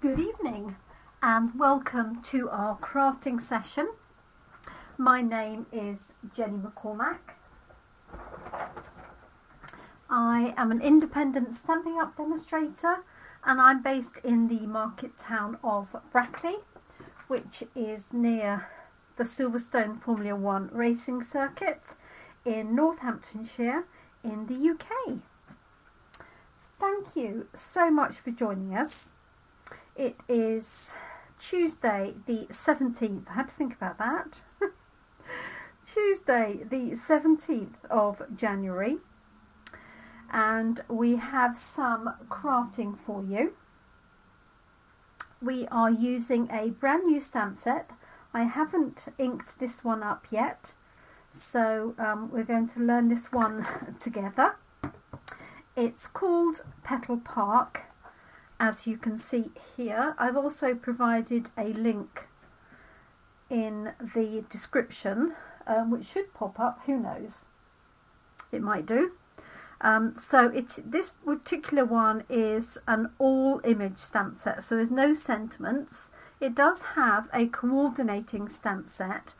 Good evening and welcome to our crafting session. My name is Jenny McCormack. I am an independent Stampin Up demonstrator and I'm based in the market town of Brackley, which is near the Silverstone Formula 1 racing circuit in Northamptonshire in the UK. Thank you so much for joining us. It is Tuesday the 17th, I had to think about that, Tuesday the 17th of January, and we have some crafting for you. We are using a brand new stamp set. I haven't inked this one up yet, so we're going to learn this one together. It's called Petal Park, as you can see here. I've also provided a link in the description, which should pop up, who knows, it might do. So this particular one is an all image stamp set, so there's no sentiments. It does have a coordinating stamp set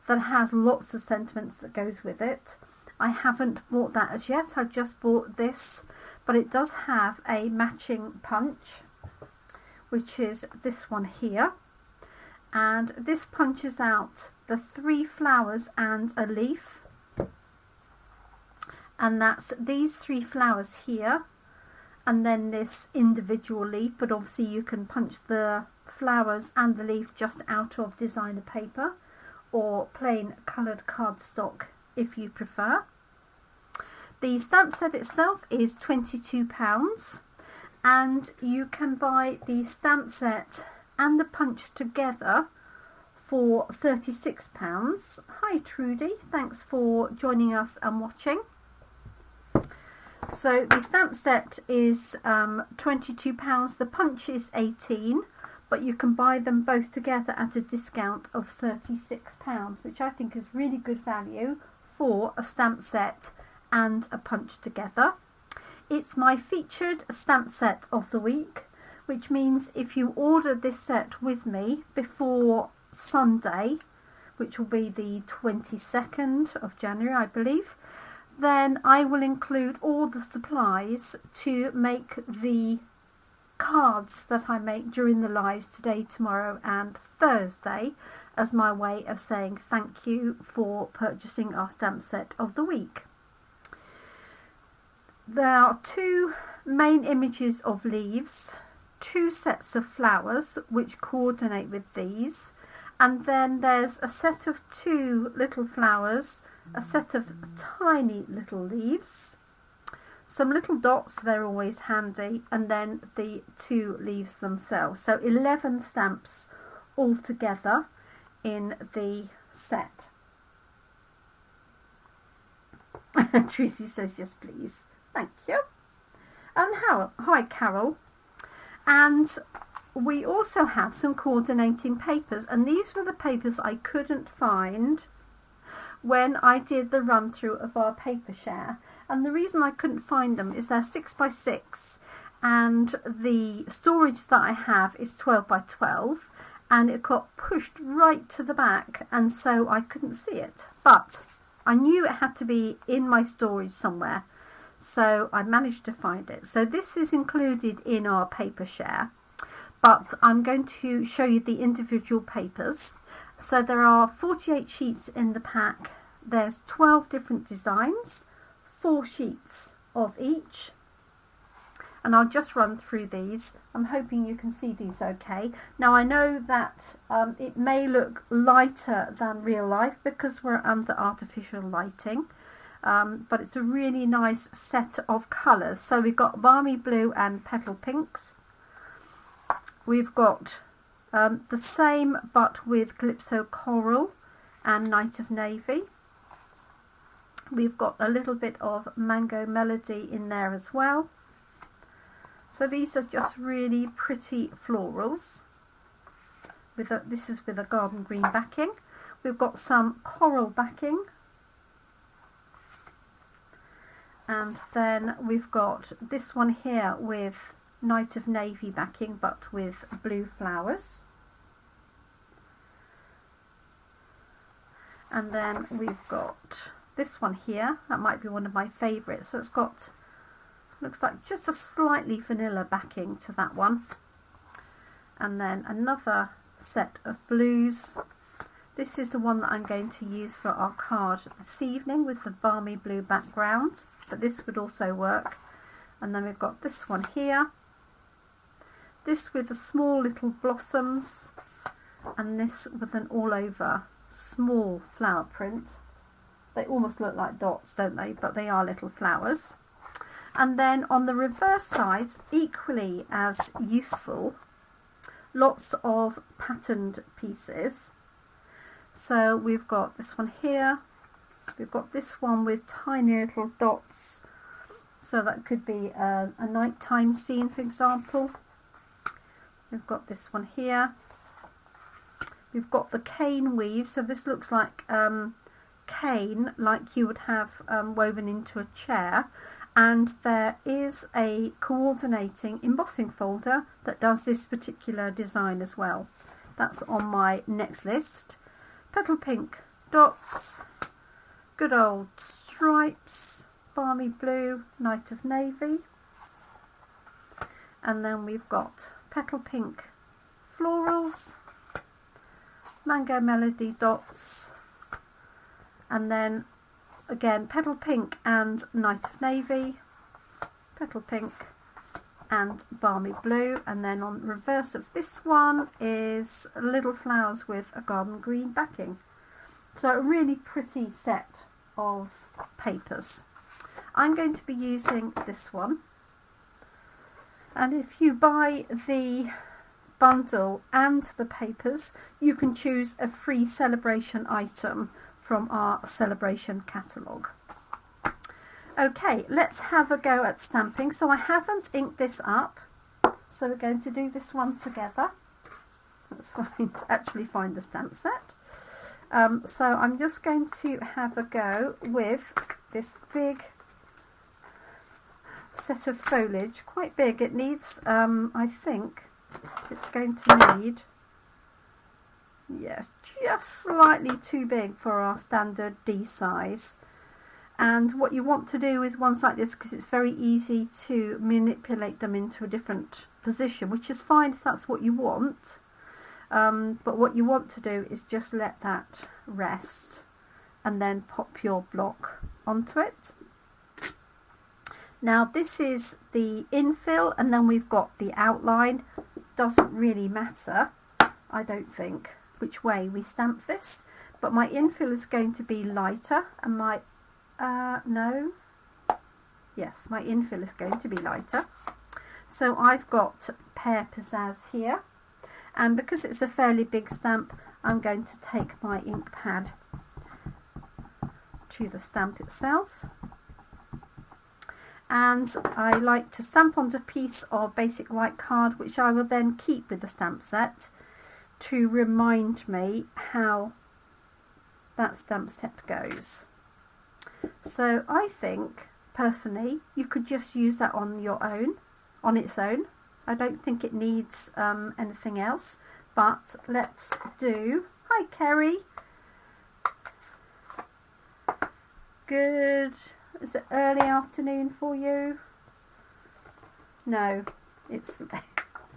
that has lots of sentiments that goes with it. I haven't bought that as yet, I just bought this, but it does have a matching punch, which is this one here, and this punches out the 3 flowers and a leaf, and that's these 3 flowers here and then this individual leaf, but obviously you can punch the flowers and the leaf just out of designer paper or plain coloured cardstock if you prefer. The stamp set itself is £22 and you can buy the stamp set and the punch together for £36. Hi Trudy, thanks for joining us and watching. So the stamp set is £22, the punch is £18, but you can buy them both together at a discount of £36, which I think is really good value for a stamp set and a punch together. It's my featured stamp set of the week, which means if you order this set with me before Sunday, which will be the 22nd of January, I believe, then I will include all the supplies to make the cards that I make during the lives today, tomorrow and Thursday, as my way of saying thank you for purchasing our stamp set of the week. There are 2 main images of leaves, 2 sets of flowers which coordinate with these, and then there's a set of 2 little flowers, a set of tiny little leaves, some little dots, they're always handy, and then the 2 leaves themselves. So 11 stamps altogether in the set. Tracy says yes please. Thank you. And hi Carol. And we also have some coordinating papers, and these were the papers I couldn't find when I did the run through of our paper share, and the reason I couldn't find them is they're 6x6 and the storage that I have is 12x12, and it got pushed right to the back and so I couldn't see it, but I knew it had to be in my storage somewhere, so I managed to find it. So this is included in our paper share, but I'm going to show you the individual papers. So there are 48 sheets in the pack, there's 12 different designs, 4 sheets of each, and I'll just run through these. I'm hoping you can see these okay. Now I know that it may look lighter than real life because we're under artificial lighting, but it's a really nice set of colours. So we've got Balmy blue and petal pinks. We've got the same but with Calypso coral and Night of Navy. We've got a little bit of Mango Melody in there as well. So these are just really pretty florals. This is with a garden green backing. We've got some coral backing. And then we've got this one here with Night of Navy backing, but with blue flowers. And then we've got this one here. That might be one of my favourites. So it's got, looks like just a slightly vanilla backing to that one. And then another set of blues. This is the one that I'm going to use for our card this evening with the balmy blue background, but this would also work. And then we've got this one here. This with the small little blossoms, and this with an all over small flower print. They almost look like dots, don't they? But they are little flowers. And then on the reverse side, equally as useful, lots of patterned pieces. So we've got this one here, we've got this one with tiny little dots, so that could be a nighttime scene, for example. We've got this one here. We've got the cane weave, so this looks like cane, like you would have woven into a chair. And there is a coordinating embossing folder that does this particular design as well. That's on my next list. Petal pink dots, good old stripes, balmy blue, Night of Navy. And then we've got petal pink florals, mango melody dots, and then again petal pink and Night of Navy, petal pink and balmy blue. And then on the reverse of this one is little flowers with a garden green backing. So a really pretty set of papers. I'm going to be using this one, and if you buy the bundle and the papers, you can choose a free celebration item from our celebration catalogue. Okay, let's have a go at stamping. So I haven't inked this up, so we're going to do this one together. Let's actually find the stamp set. So I'm just going to have a go with this big set of foliage, quite big. It needs, I think it's going to need, yes, just slightly too big for our standard D size. And what you want to do with ones like this, because it's very easy to manipulate them into a different position, which is fine if that's what you want, but what you want to do is just let that rest and then pop your block onto it. Now this is the infill, and then we've got the outline. Doesn't really matter, I don't think, which way we stamp this, but my infill is going to be lighter, and my no, yes, my infill is going to be lighter. So I've got Pear Pizzazz here, and because it's a fairly big stamp, I'm going to take my ink pad to the stamp itself. And I like to stamp onto a piece of basic white card, which I will then keep with the stamp set to remind me how that stamp set goes. So I think, personally, you could just use that on your own, on its own. I don't think it needs anything else, but let's do, hi Kerry, good, is it early afternoon for you? No, it's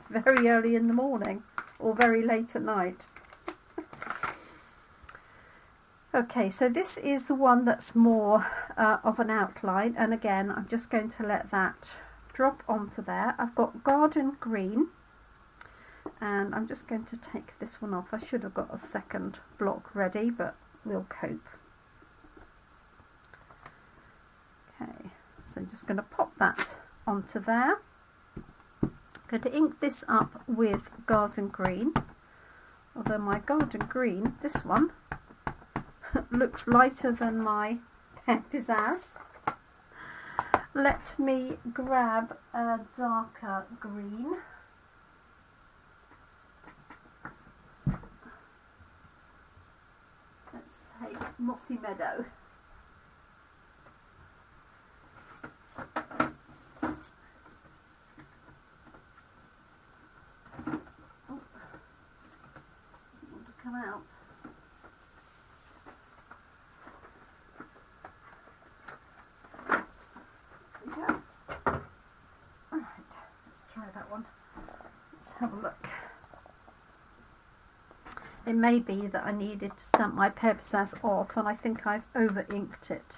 very early in the morning, or very late at night. Okay, so this is the one that's more of an outline, and again I'm just going to let that drop onto there. I've got garden green, and I'm just going to take this one off. I should have got a second block ready, but we'll cope. Okay, so I'm just going to pop that onto there. I'm going to ink this up with garden green, although my garden green, this one, looks lighter than my Pear Pizzazz. Let me grab a darker green. Let's take Mossy Meadow. have a look. It may be that I needed to stamp my paper off, and I think I've over inked it.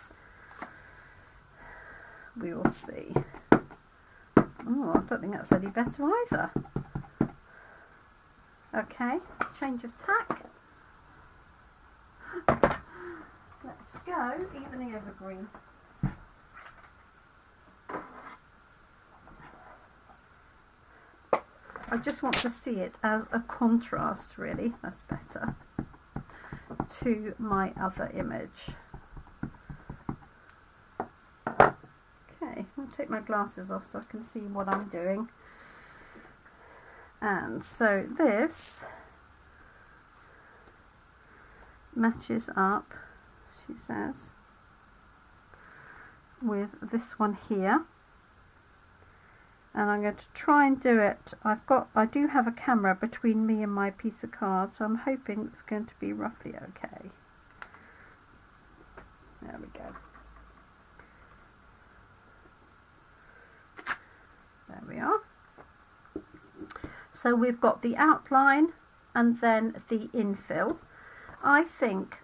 We will see. Oh, I don't think that's any better either. Okay, change of tack. Let's go evening evergreen. I just want to see it as a contrast, really, that's better, to my other image. Okay, I'll take my glasses off so I can see what I'm doing. And so this matches up, she says, with this one here. And I'm going to try and do it. I do have a camera between me and my piece of card, so I'm hoping it's going to be roughly okay. There we go. There we are. So we've got the outline and then the infill. I think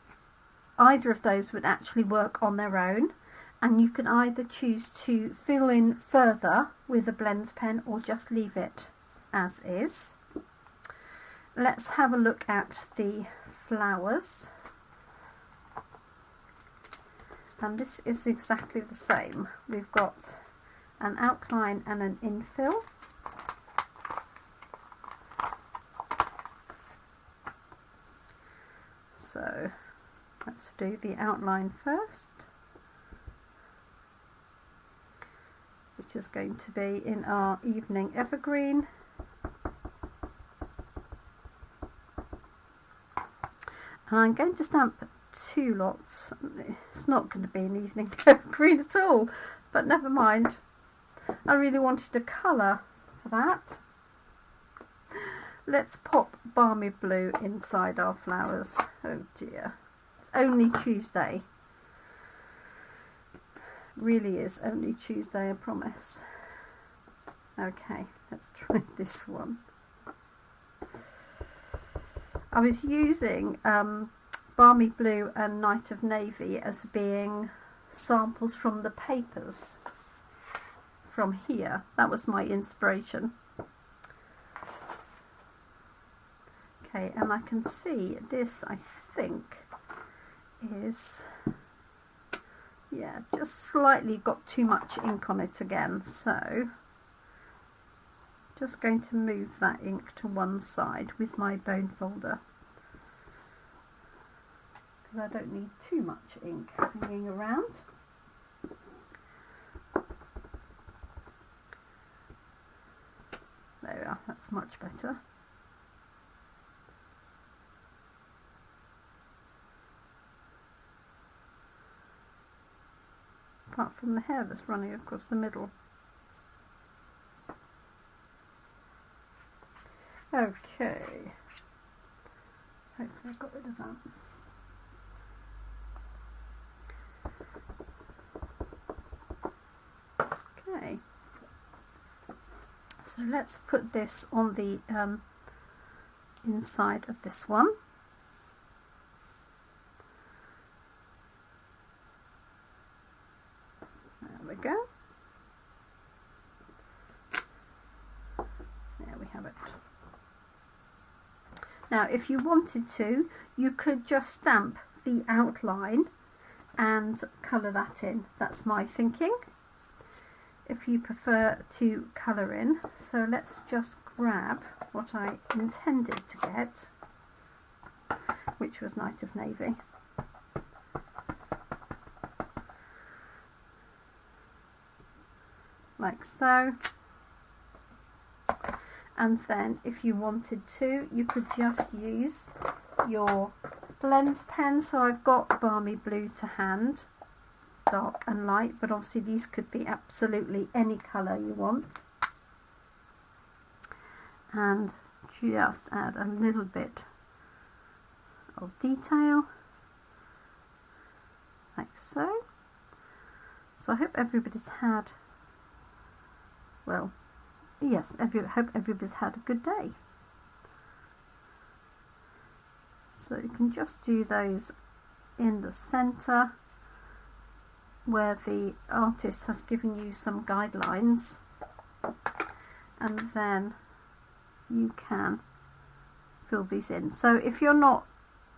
either of those would actually work on their own, and you can either choose to fill in further with a blends pen or just leave it as is. Let's have a look at the flowers, and this is exactly the same. We've got an outline and an infill. So let's do the outline first, which is going to be in our evening evergreen. And I'm going to stamp 2 lots. It's not going to be an evening evergreen at all, but never mind. I really wanted a colour for that. Let's pop Balmy Blue inside our flowers. Oh dear. It's only Tuesday. Really is only Tuesday, I promise. Okay, let's try this one. I was using Balmy Blue and Night of Navy as being samples from the papers from here. That was my inspiration. Okay, and I can see this, I think, is, yeah, just slightly got too much ink on it again, so just going to move that ink to one side with my bone folder, because I don't need too much ink hanging around. There we are, that's much better. Apart from the hair that's running across the middle. Okay. Hopefully I got rid of that. Okay. So let's put this on the inside of this one. Go. There we have it. Now if you wanted to, you could just stamp the outline and colour that in. That's my thinking, if you prefer to colour in. So let's just grab what I intended to get, which was Night of Navy. Like so, and then if you wanted to, you could just use your blends pen. So I've got Balmy Blue to hand, dark and light, but obviously these could be absolutely any colour you want, and just add a little bit of detail like so. So I hope everybody's had, well, yes, hope everybody's had a good day. So you can just do those in the centre where the artist has given you some guidelines, and then you can fill these in. So if you're not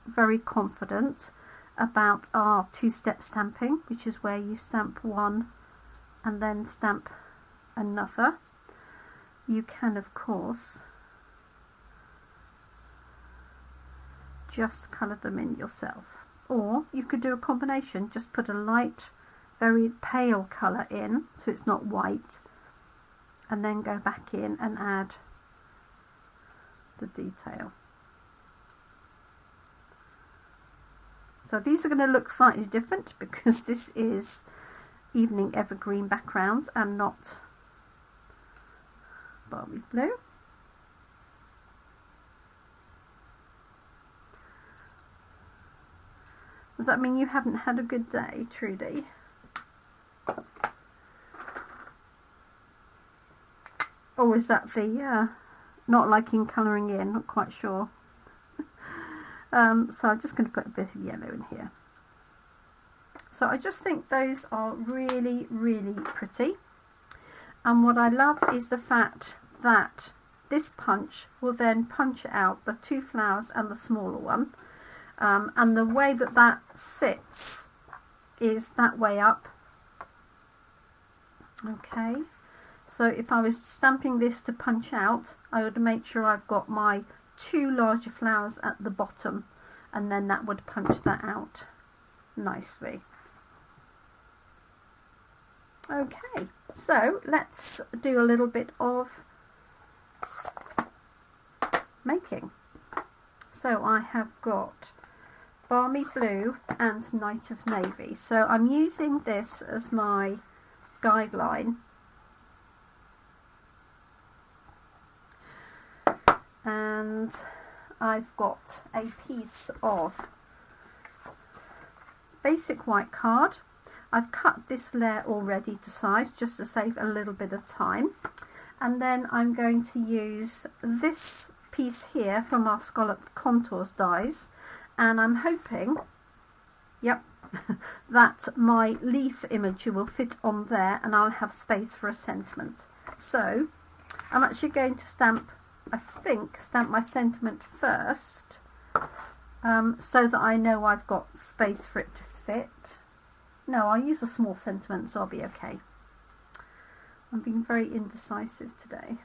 very confident about our two-step stamping, which is where you stamp one and then stamp another, you can of course just colour them in yourself, or you could do a combination, just put a light, very pale colour in so it's not white, and then go back in and add the detail. So these are going to look slightly different because this is evening evergreen background and not Balmy blue. Does that mean you haven't had a good day, Trudy? Or is that the not liking colouring in? Not quite sure. So I'm just going to put a bit of yellow in here. So I just think those are really, really pretty. And what I love is the fact that this punch will then punch out the two flowers and the smaller one. And the way that that sits is that way up. Okay, so if I was stamping this to punch out, I would make sure I've got my two larger flowers at the bottom, and then that would punch that out nicely. Okay, so let's do a little bit of making. So I have got Balmy Blue and Night of Navy. So I'm using this as my guideline, and I've got a piece of basic white card. I've cut this layer already to size just to save a little bit of time, and then I'm going to use this piece here from our Scalloped Contours dies, and I'm hoping, yep, that my leaf image will fit on there and I'll have space for a sentiment. So I'm actually going to stamp my sentiment first, so that I know I've got space for it to fit. No, I'll use a small sentiment, so I'll be okay. I'm being very indecisive today.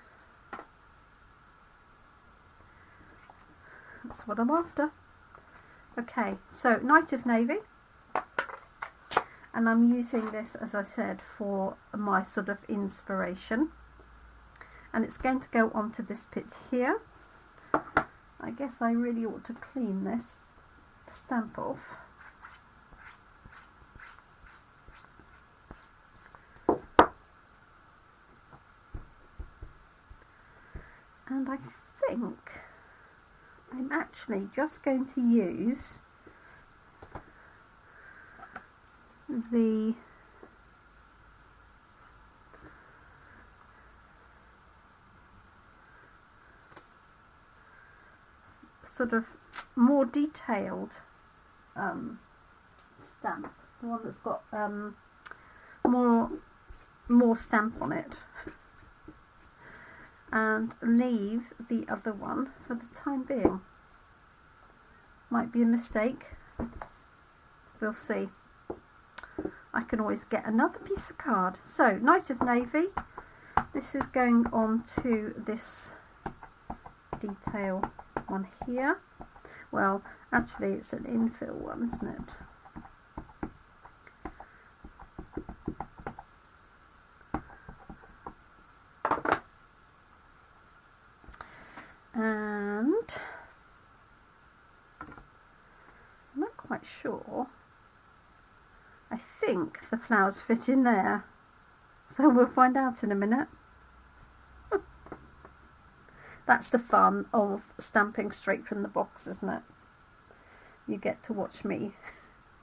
That's what I'm after. Okay, so Night of Navy, and I'm using this, as I said, for my sort of inspiration, and it's going to go onto this bit here. I guess I really ought to clean this stamp off. And I think I'm actually just going to use the sort of more detailed stamp, the one that's got more stamp on it, and leave the other one for the time being. Might be a mistake, we'll see. I can always get another piece of card. So Night of Navy, this is going on to this detail one here. Well, actually it's an infill one, isn't it? And I'm not quite sure. I think the flowers fit in there, so we'll find out in a minute. That's the fun of stamping straight from the box, isn't it? You get to watch me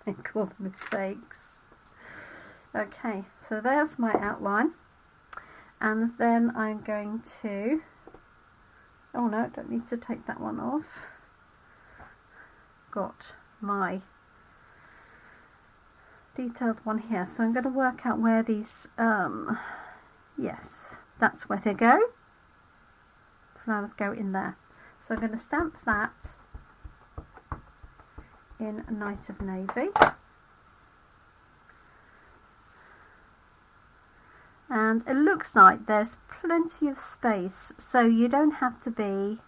make all the mistakes. Okay, so there's my outline, And then I'm going to, oh no, don't need to take that one off. Got my detailed one here, so I'm going to work out where these, yes, that's where they go. The flowers go in there. So I'm going to stamp that in Night of Navy. And it looks like there's plenty of space, so you don't have to be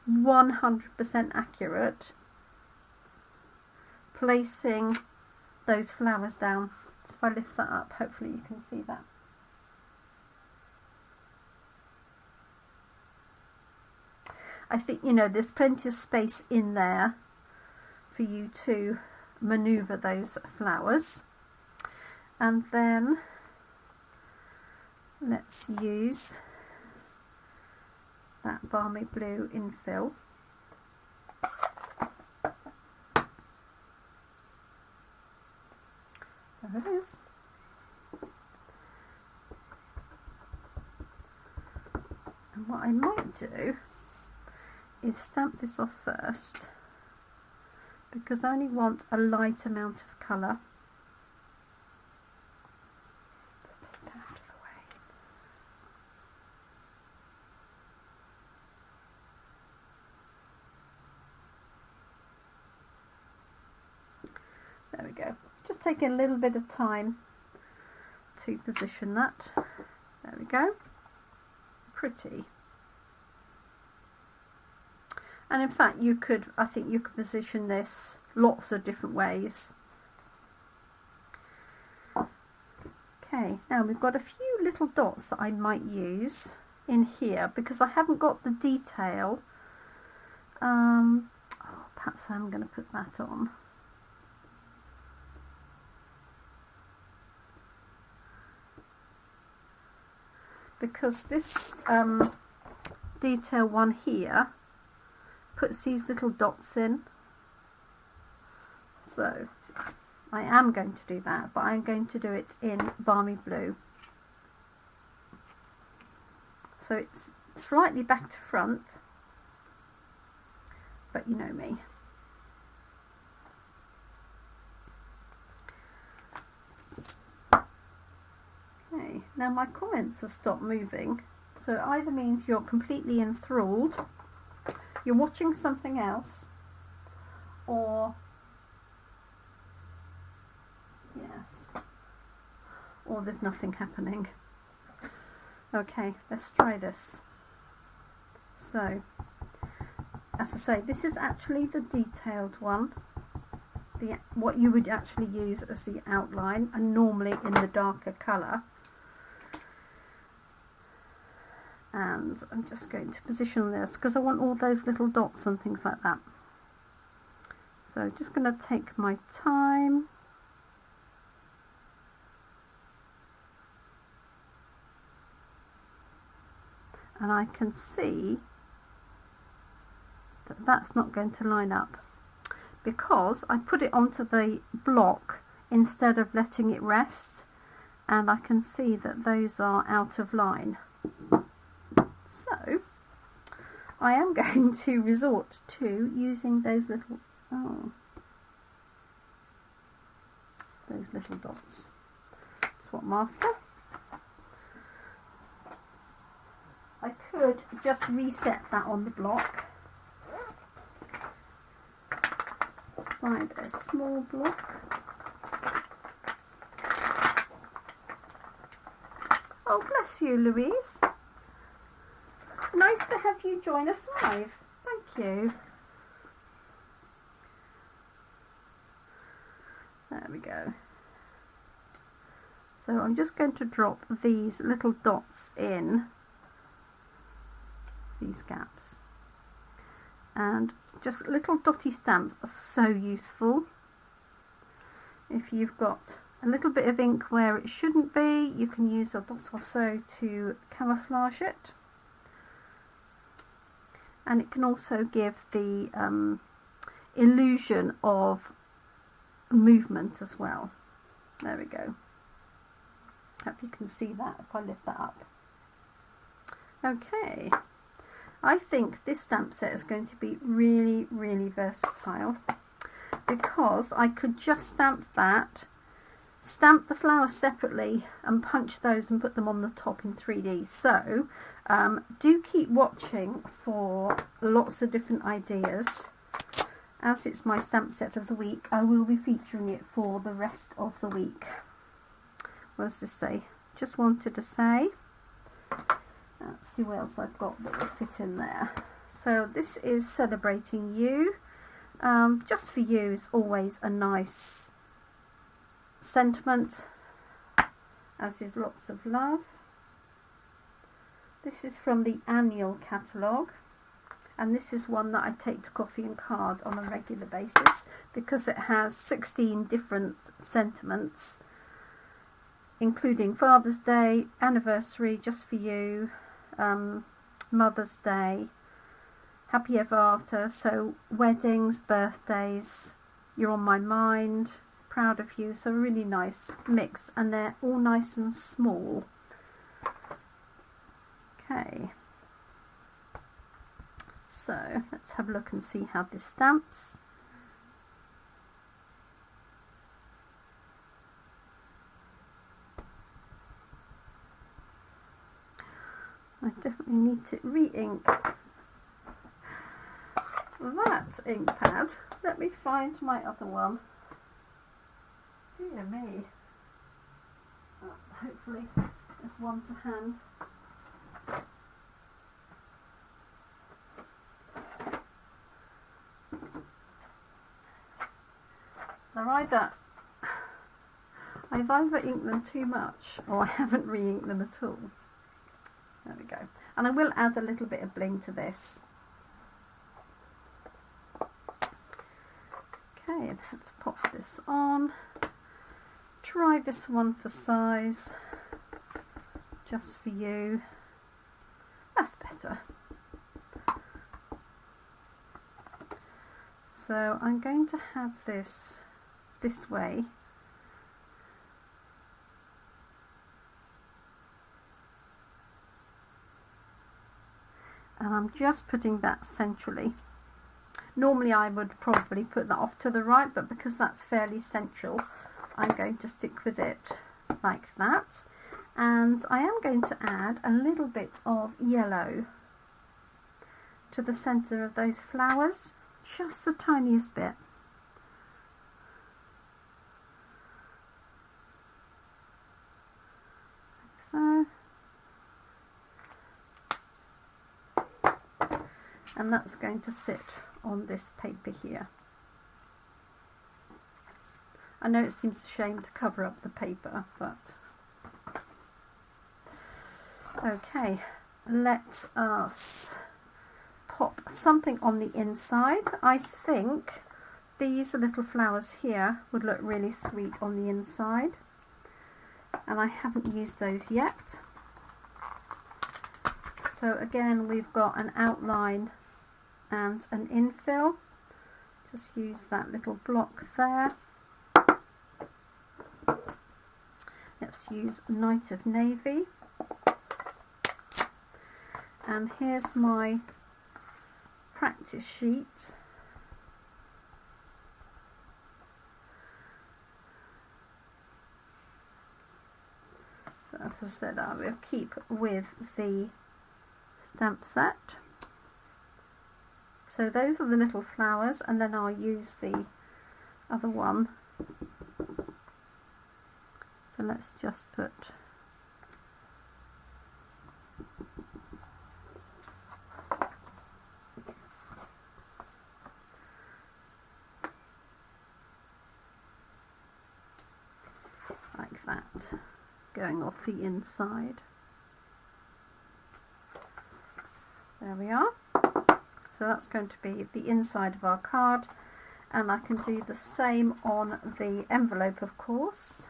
100% accurate placing those flowers down. So if I lift that up, hopefully you can see that. I think, you know, there's plenty of space in there for you to maneuver those flowers. And then let's use that Balmy Blue infill. There it is. And what I might do is stamp this off first, because I only want a light amount of colour. Just take that out of the way. There we go. Just taking a little bit of time to position that. There we go. Pretty. And in fact, you could, I think you could position this lots of different ways. Okay, now we've got a few little dots that I might use in here because I haven't got the detail. Oh, perhaps I'm going to put that on. Because this detail one here puts these little dots in. So I am going to do that, but I'm going to do it in Balmy Blue. So it's slightly back to front, but you know me. Okay, now my comments have stopped moving, so it either means you're completely enthralled, you're watching something else, or yes, or there's nothing happening. Okay, let's try this. So, as I say, this is actually the detailed one, what you would actually use as the outline, and normally in the darker colour. And I'm just going to position this because I want all those little dots and things like that. So just going to take my time. And I can see that that's not going to line up because I put it onto the block instead of letting it rest, and I can see that those are out of line. So I am going to resort to using those little dots. That's what I'm after. I could just reset that on the block. Let's find a small block. Oh, bless you, Louise. Nice to have you join us live. Thank you. There we go. So I'm just going to drop these little dots in these gaps. And just little dotty stamps are so useful. If you've got a little bit of ink where it shouldn't be, you can use a dot or so to camouflage it. And it can also give the illusion of movement as well. There we go. Hope you can see that if I lift that up. Okay, I think this stamp set is going to be really, really versatile, because I could just stamp that, stamp the flowers separately and punch those and put them on the top in 3D. So do keep watching for lots of different ideas. As it's my stamp set of the week, I will be featuring it for the rest of the week. What does this say? Just wanted to say. Let's see what else I've got that will fit in there. So this is celebrating you. Just for you is always a nice sentiment, as is lots of love. This is from the annual catalogue, and this is one that I take to coffee and card on a regular basis because it has 16 different sentiments, including Father's Day, anniversary, just for you, Mother's Day, happy ever after, so weddings, birthdays, you're on my mind, proud of you. So really nice mix, and they're all nice and small. Okay, so let's have a look and see how this stamps. I definitely need to re-ink that ink pad. Let me find my other one. Dear me. Oh, hopefully there's one to hand. I've either inked them too much or I haven't re-inked them at all. There we go. And I will add a little bit of bling to this. Okay, let's pop this on. Try this one for size. Just for you. That's better. So I'm going to have this way. And I'm just putting that centrally. Normally I would probably put that off to the right, but because that's fairly central, I'm going to stick with it like that. And I am going to add a little bit of yellow to the centre of those flowers, just the tiniest bit. Like so. And that's going to sit on this paper here. I know it seems a shame to cover up the paper, but okay, let us pop something on the inside. I think these little flowers here would look really sweet on the inside, and I haven't used those yet. So again, we've got an outline and an infill. Just use that little block there. Let's use Night of Navy. And here's my practice sheet. So as I said, I will keep with the stamp set. So those are the little flowers, and then I'll use the other one. So let's just put like that, going off the inside. There we are. So that's going to be the inside of our card, and I can do the same on the envelope, of course.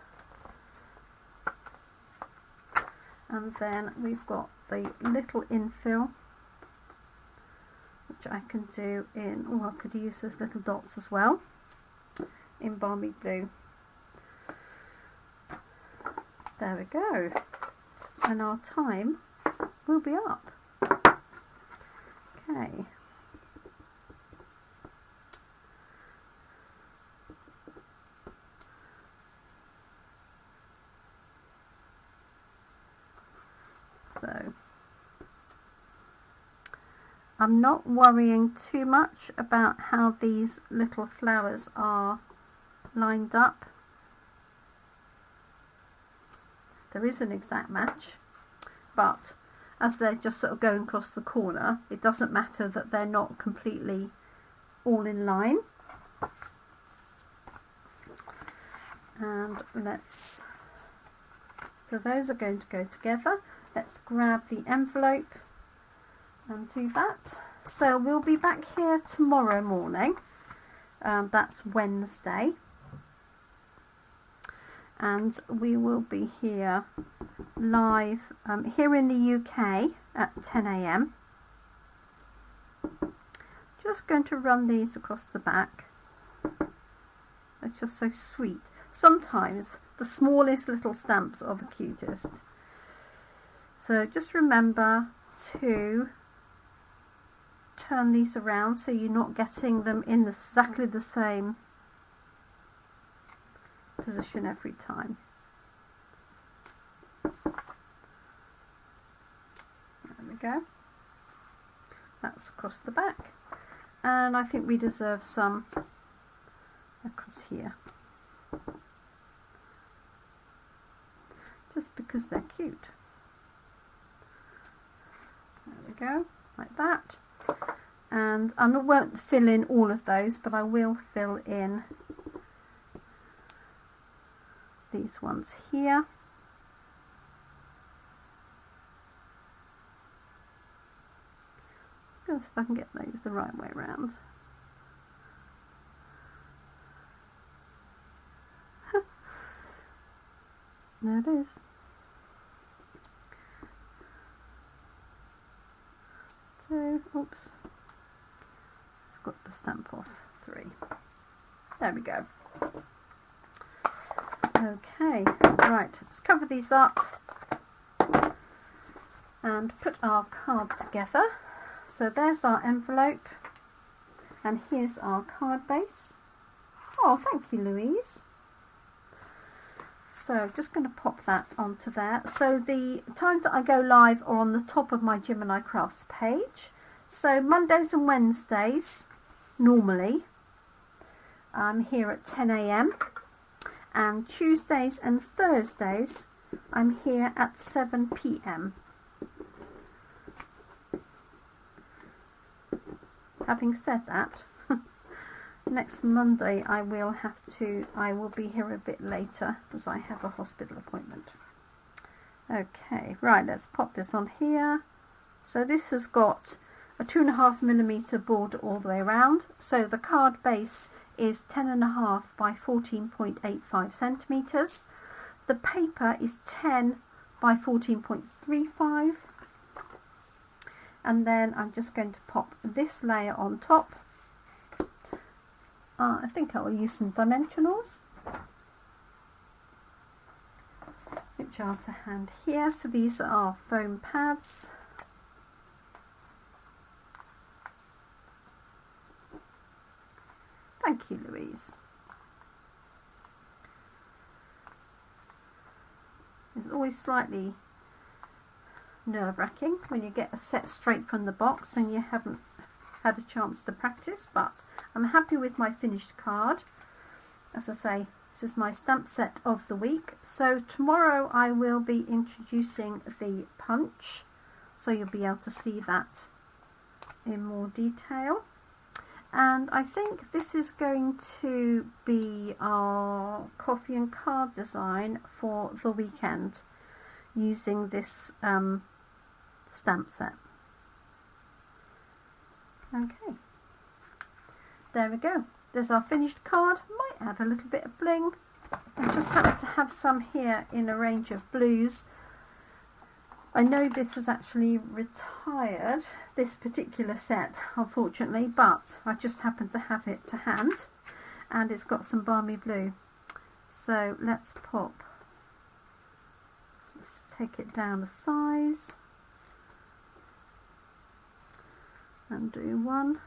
And then we've got the little infill, which I can do in, oh, I could use those little dots as well, in Balmy Blue. There we go. And our time will be up. Okay. So I'm not worrying too much about how these little flowers are lined up. There is an exact match, but as they're just sort of going across the corner, it doesn't matter that they're not completely all in line. And so those are going to go together. Let's grab the envelope and do that. So we'll be back here tomorrow morning. That's Wednesday. And we will be here live here in the UK at 10 AM. Just going to run these across the back. They're just so sweet. Sometimes the smallest little stamps are the cutest. So just remember to turn these around so you're not getting them in exactly the same position every time. There we go. That's across the back, and I think we deserve some across here, just because they're cute. There we go, like that. And I won't fill in all of those, but I will fill in these ones here. Let's see if I can get those the right way around. There it is. Two, oops, I've got the stamp off, 3. There we go. Okay, right, let's cover these up and put our card together. So there's our envelope, and here's our card base. Oh, thank you, Louise. So just going to pop that onto there. So the times that I go live are on the top of my Jemini Crafts page. So Mondays and Wednesdays, normally, I'm here at 10 AM. And Tuesdays and Thursdays, I'm here at 7 PM. Having said that, next Monday I will be here a bit later as I have a hospital appointment. Okay, right, let's pop this on here. So this has got a 2.5mm border all the way around. So the card base is 10.5 by 14.85 centimeters. The paper is 10 by 14.35. And then I'm just going to pop this layer on top. I think I will use some dimensionals, which are to hand here. So these are foam pads. Thank you, Louise. It's always slightly nerve-wracking when you get a set straight from the box and you haven't had a chance to practice, but I'm happy with my finished card. As I say, this is my stamp set of the week. So tomorrow I will be introducing the punch, so you'll be able to see that in more detail. And I think this is going to be our coffee and card design for the weekend using this stamp set. Okay, there we go. There's our finished card. Might add a little bit of bling. I just happen to have some here in a range of blues. I know this is actually retired, this particular set, unfortunately, but I just happen to have it to hand, and it's got some balmy blue. So let's pop take it down a size and do 1,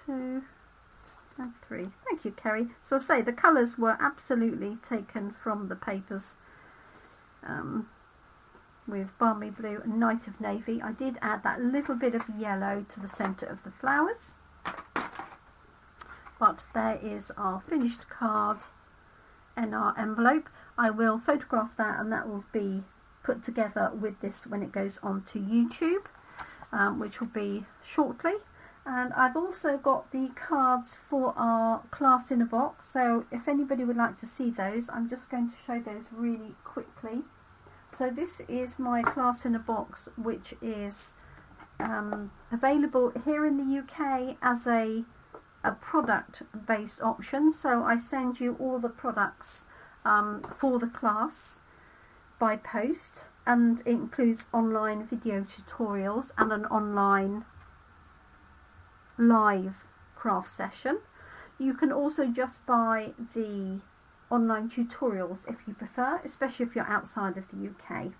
2 and 3. Thank you, Kerry. So I say the colours were absolutely taken from the papers with Balmy Blue and Night of Navy. I did add that little bit of yellow to the centre of the flowers. But there is our finished card in our envelope. I will photograph that and that will be put together with this when it goes onto YouTube, which will be shortly. And I've also got the cards for our class in a box, so if anybody would like to see those, I'm just going to show those really quickly. So this is my class in a box, which is available here in the UK as a product based option. So I send you all the products for the class by post, and it includes online video tutorials and an online live craft session. You can also just buy the online tutorials if you prefer, especially if you're outside of the UK.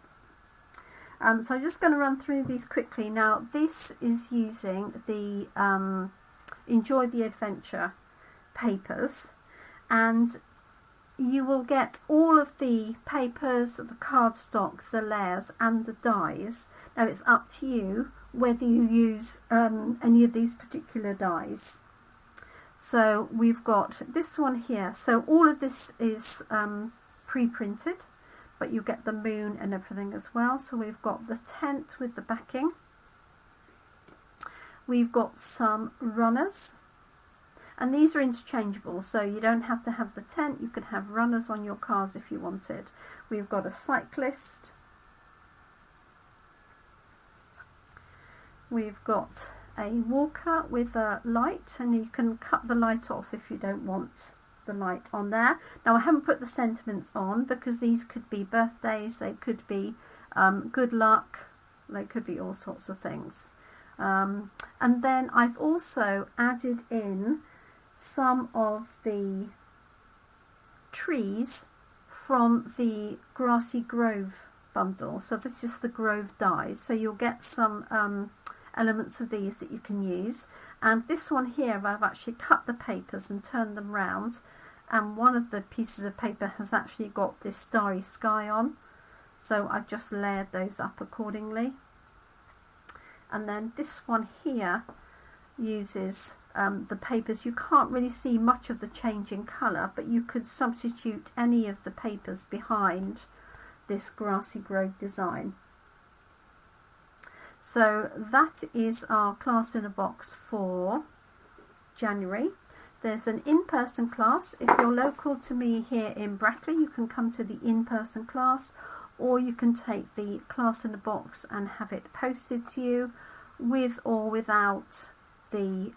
So I'm just going to run through these quickly. Now this is using the Enjoy the Adventure papers, and you will get all of the papers, the cardstock, the layers and the dies. Now it's up to you whether you use any of these particular dies. So we've got this one here. So all of this is pre-printed, but you get the moon and everything as well. So we've got the tent with the backing. We've got some runners, and these are interchangeable, so you don't have to have the tent. You could have runners on your cards if you wanted. We've got a cyclist. We've got a walker with a light, and you can cut the light off if you don't want the light on there. Now I haven't put the sentiments on because these could be birthdays, they could be good luck, they could be all sorts of things. And then I've also added in some of the trees from the Grassy Grove bundle. So this is the Grove dies, so you'll get some elements of these that you can use. And this one here, I've actually cut the papers and turned them round, and one of the pieces of paper has actually got this starry sky on, so I've just layered those up accordingly. And then this one here uses the papers. You can't really see much of the change in colour, but you could substitute any of the papers behind this Grassy Grove design. So that is our class in a box for January. There's an in-person class. If you're local to me here in Brackley, you can come to the in-person class, or you can take the class in a box and have it posted to you with or without the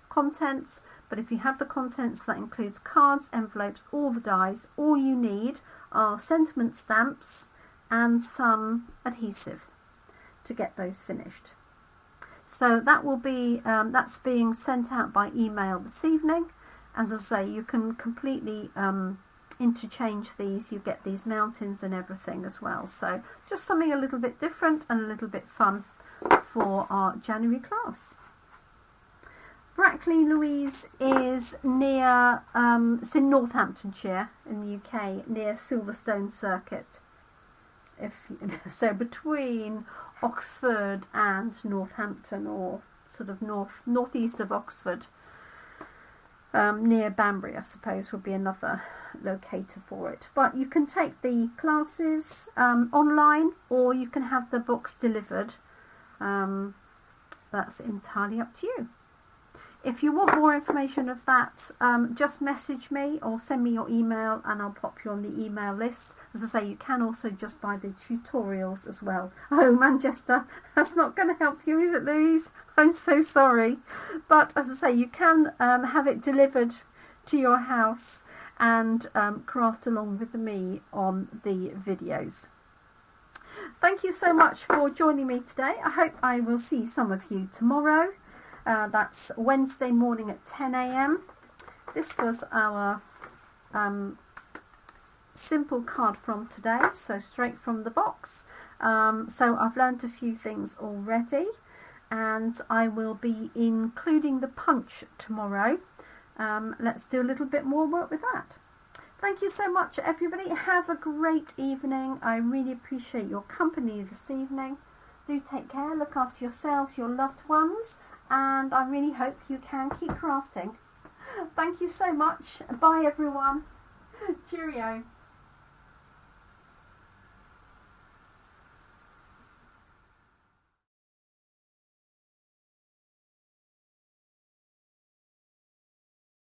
contents. But if you have the contents, that includes cards, envelopes, all the dies. All you need are sentiment stamps and some adhesive to get those finished. So that will be that's being sent out by email this evening. As I say, you can completely interchange these. You get these mountains and everything as well. So just something a little bit different and a little bit fun for our January class. Brackley, Louise, is near, it's in Northamptonshire in the UK, near Silverstone Circuit. So between Oxford and Northampton, or sort of northeast of Oxford, near Banbury, I suppose, would be another locator for it. But you can take the classes online, or you can have the books delivered. That's entirely up to you. If you want more information of that, just message me or send me your email and I'll pop you on the email list. As I say, you can also just buy the tutorials as well. Oh, Manchester, that's not going to help you, is it, Louise? I'm so sorry. But as I say, you can have it delivered to your house and craft along with me on the videos. Thank you so much for joining me today. I hope I will see some of you tomorrow. That's Wednesday morning at 10 AM. This was our simple card from today, so straight from the box. So I've learned a few things already, and I will be including the punch tomorrow. Let's do a little bit more work with that. Thank you so much, everybody. Have a great evening. I really appreciate your company this evening. Do take care, look after yourselves, your loved ones, and I really hope you can keep crafting. Thank you so much. Bye, everyone. Cheerio.